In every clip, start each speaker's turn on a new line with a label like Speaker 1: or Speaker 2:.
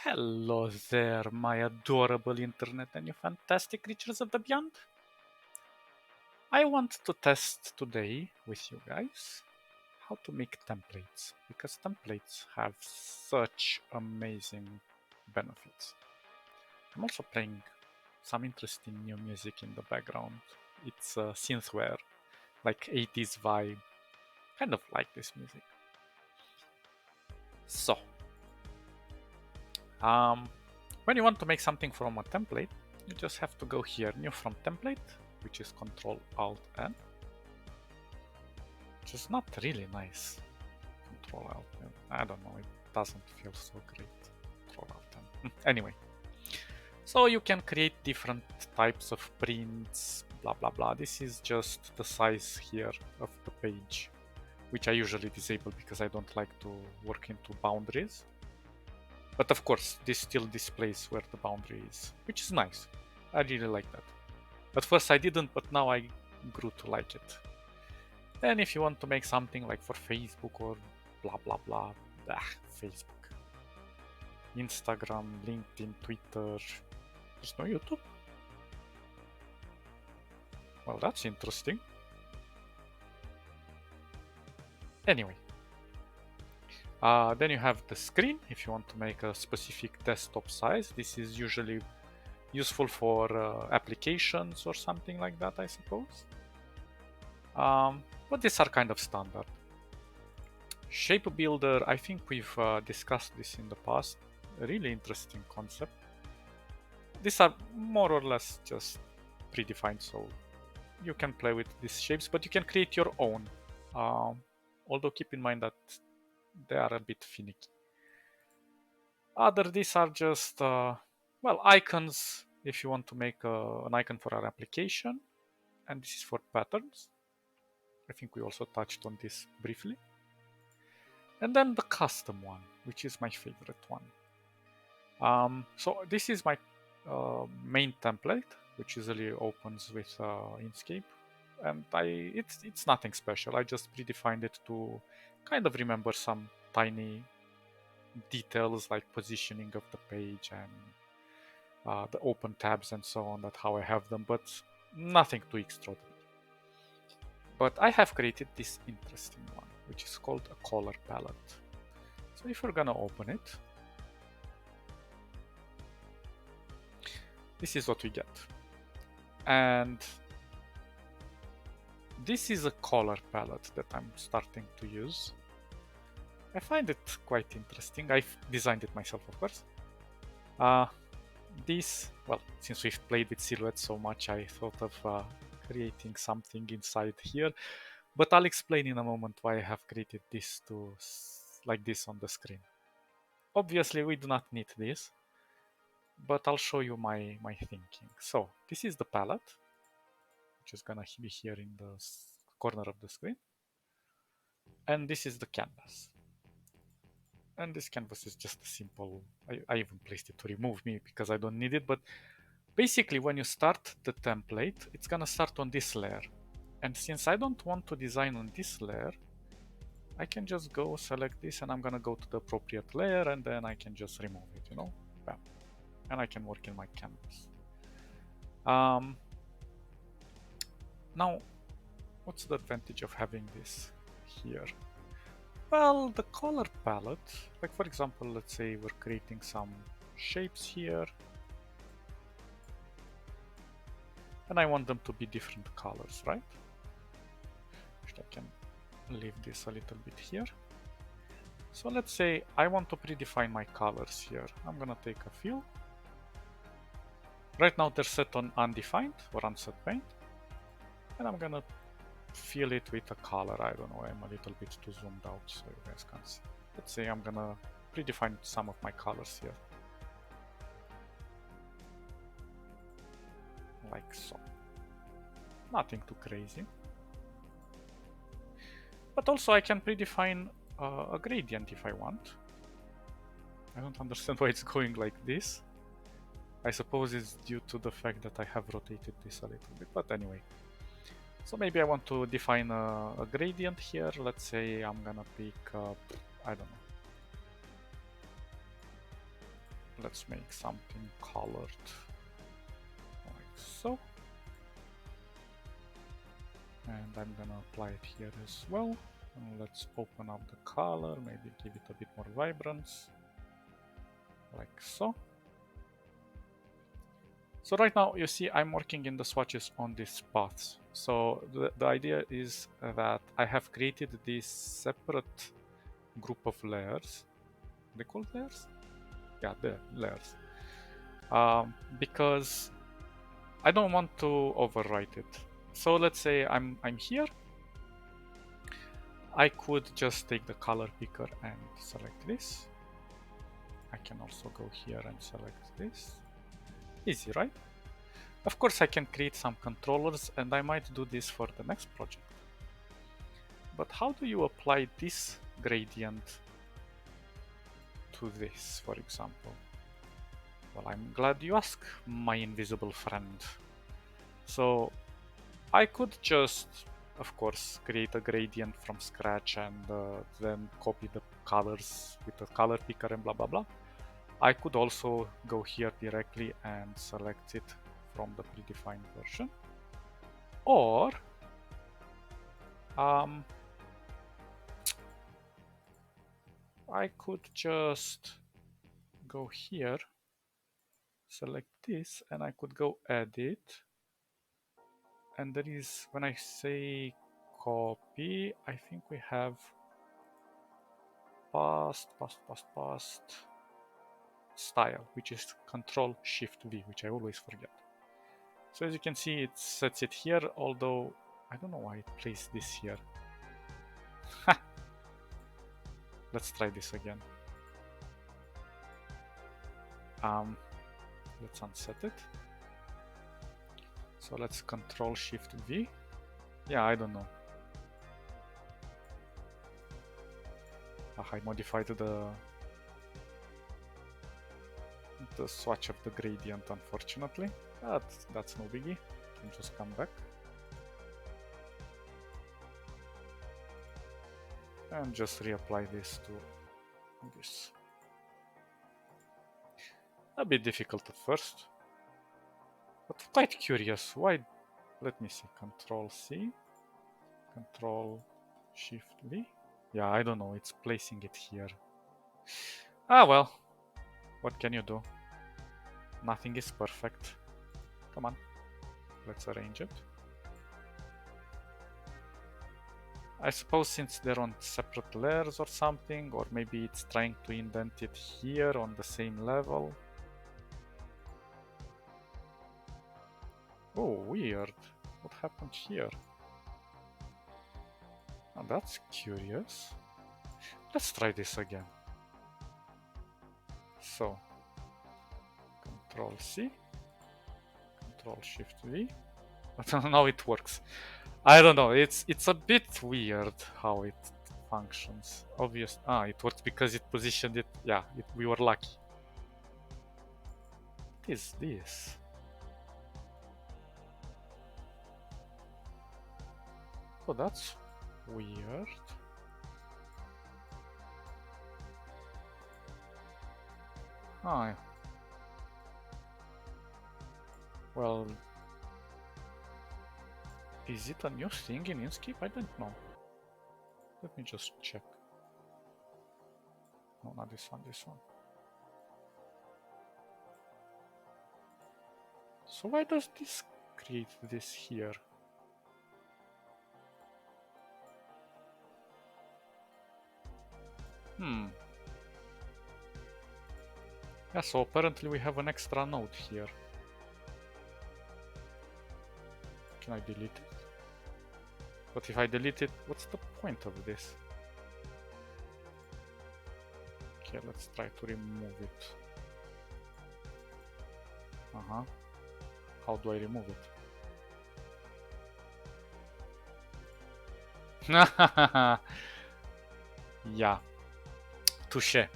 Speaker 1: Hello there, my adorable internet and you fantastic creatures of the beyond. I want to test today with you guys how to make templates, because templates have such amazing benefits. I'm also playing some interesting new music in the background. It's synthware, like 80s vibe. Kind of like this music. So, um, when you want to make something from a template, you just have to go here, new from template, which is Ctrl Alt N, which is not really nice. Ctrl Alt N. I don't know, it doesn't feel so great. Ctrl Alt N. Anyway, so you can create different types of prints, blah blah blah. This is just the size here of the page, which I usually disable because I don't like to work into boundaries. But of course, this still displays where the boundary is, which is nice. I really like that. At first I didn't, but now I grew to like it. Then if you want to make something like for Facebook or blah blah blah, Facebook, Instagram, LinkedIn, Twitter, there's no YouTube? Well, that's interesting. Anyway, then you have the screen if you want to make a specific desktop size. This is usually useful for applications or something like that, I suppose. But these are kind of standard. Shape Builder, I think we've discussed this in the past. A really interesting concept. These are more or less just predefined, so you can play with these shapes, but you can create your own. Although keep in mind that they are a bit finicky. These are just, well, icons if you want to make an icon for our application. And this is for patterns. I think we also touched on this briefly. And then the custom one, which is my favorite one. So this is my main template, which usually opens with Inkscape. And it's nothing special. I just predefined it to kind of remember some tiny details like positioning of the page and the open tabs and so on, that how I have them, but nothing too extraordinary. But I have created this interesting one, which is called a color palette. So if we're gonna open it, this is what we get. And this is a color palette that I'm starting to use. I find it quite interesting. I've designed it myself, of course. This, well, since we've played with silhouettes so much, I thought of creating something inside here. But I'll explain in a moment why I have created this to like this on the screen. Obviously, we do not need this, but I'll show you my thinking. So this is the palette, which is gonna be here in the corner of the screen. And this is the canvas. And this canvas is just a simple, I even placed it to remove me because I don't need it, but basically when you start the template, it's gonna start on this layer. And since I don't want to design on this layer, I can just go select this and I'm gonna go to the appropriate layer and then I can just remove it, you know, bam. And I can work in my canvas. Now, what's the advantage of having this here? Well, the color palette, like for example, let's say we're creating some shapes here. And I want them to be different colors, right? I can leave this a little bit here. So let's say I want to predefine my colors here. I'm gonna take a few. Right now they're set on undefined or unset paint. And I'm gonna fill it with a color. I don't know, I'm a little bit too zoomed out so you guys can see. Let's say I'm gonna predefine some of my colors here. Like so. Nothing too crazy. But also I can predefine a gradient if I want. I don't understand why it's going like this. I suppose it's due to the fact that I have rotated this a little bit, but anyway. So maybe I want to define a gradient here. Let's say I'm gonna pick, I don't know. let's make something colored like so. And I'm gonna apply it here as well. And let's open up the color, maybe give it a bit more vibrance, like so. So right now, you see I'm working in the swatches on these paths. So the idea is that I have created this separate group of layers. They called layers? Yeah, they're layers. Because I don't want to overwrite it. So let's say I'm here. I could just take the color picker and select this. I can also go here and select this. Easy, right? Of course, I can create some controllers, and I might do this for the next project. But how do you apply this gradient to this, for example? Well, I'm glad you asked, my invisible friend. So I could just, of course, create a gradient from scratch and then copy the colors with the color picker and blah blah blah. I could also go here directly and select it from the predefined version. Or I could just go here, select this, and I could go edit. And there is, when I say copy, I think we have past style, which is Ctrl Shift V, which I always forget. So as you can see, it sets it here, although I don't know why it placed this here. Let's try this again. Let's unset it. So let's Ctrl Shift V. Yeah, I don't know. I modified the swatch of the gradient, unfortunately. But that's no biggie. Can just come back. And just reapply this to this. A bit difficult at first, but quite curious. Why? Let me see. Control C, Control Shift V. Yeah, I don't know. It's placing it here. Ah, well. What can you do? Nothing is perfect. Come on. Let's arrange it. I suppose since they're on separate layers or something, or maybe it's trying to indent it here on the same level. Oh, weird. What happened here? Oh, that's curious. Let's try this again. So, Control C, Control Shift V. But now it works. I don't know. It's a bit weird how it functions. Obvious. It works because it positioned it. Yeah, we were lucky. What is this? Oh, that's weird. Ah. Well, is it a new thing in Inkscape? I don't know. Let me just check. No, not this one, this one. So why does this create this here? Yeah, so apparently we have an extra node here. Can I delete it? But if I delete it, what's the point of this? Okay, let's try to remove it. How do I remove it? Yeah. Touché.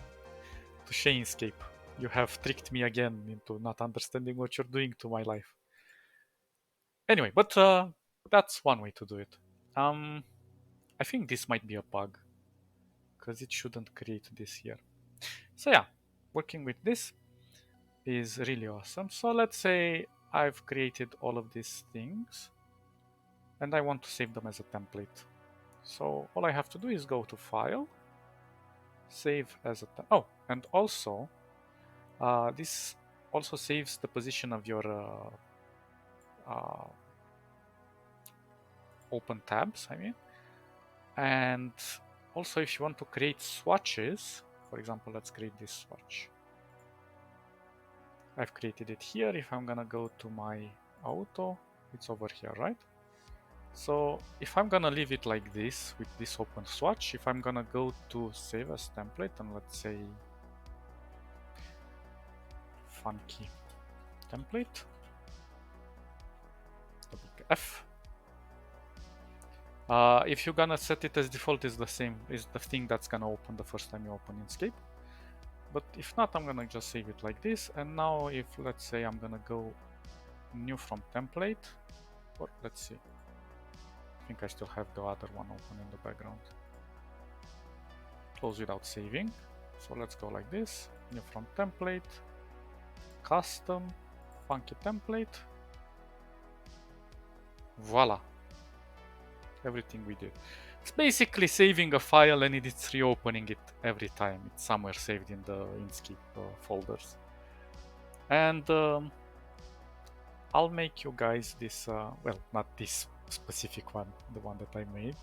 Speaker 1: Touché, Inkscape. You have tricked me again into not understanding what you're doing to my life. Anyway, but that's one way to do it. I think this might be a bug, because it shouldn't create this here. So yeah, working with this, is really awesome. So let's say I've created all of these things and I want to save them as a template. So all I have to do is go to File, Save as a oh, and also this also saves the position of your open tabs, I mean. And also if you want to create swatches, for example, let's create this swatch. I've created it here. If I'm gonna go to my auto, it's over here, right? So if I'm gonna leave it like this with this open swatch, if I'm gonna go to save as template and let's say funky template, F. If you're gonna set it as default, is the same, is the thing that's gonna open the first time you open Inkscape. But if not, I'm gonna just save it like this. And now if let's say I'm gonna go new from template, or let's see, I think I still have the other one open in the background. Close without saving. So let's go like this, new from template, custom, funky template. Voila. Everything we did. It's basically saving a file and it's reopening it every time. It's somewhere saved in the Inkscape folders. And I'll make you guys this, well, not this specific one, the one that I made.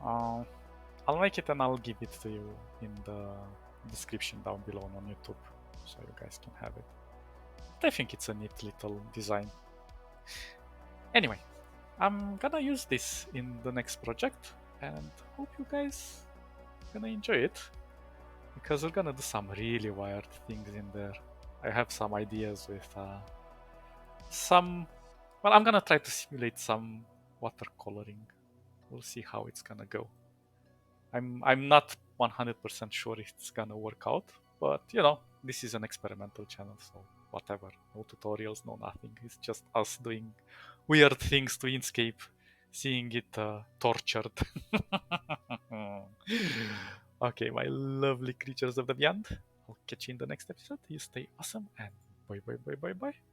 Speaker 1: I'll make it and I'll give it to you in the description down below on YouTube, so you guys can have it. But I think it's a neat little design. Anyway, I'm gonna use this in the next project and hope you guys gonna enjoy it, because we're gonna do some really weird things in there. I have some ideas with well, I'm gonna try to simulate some watercoloring. We'll see how it's gonna go. I'm not 100% sure it's gonna work out, but you know, this is an experimental channel, so whatever. No tutorials, no nothing. It's just us doing weird things to Inkscape, seeing it tortured. Okay, my lovely creatures of the beyond. I'll catch you in the next episode. You stay awesome and bye bye bye bye bye.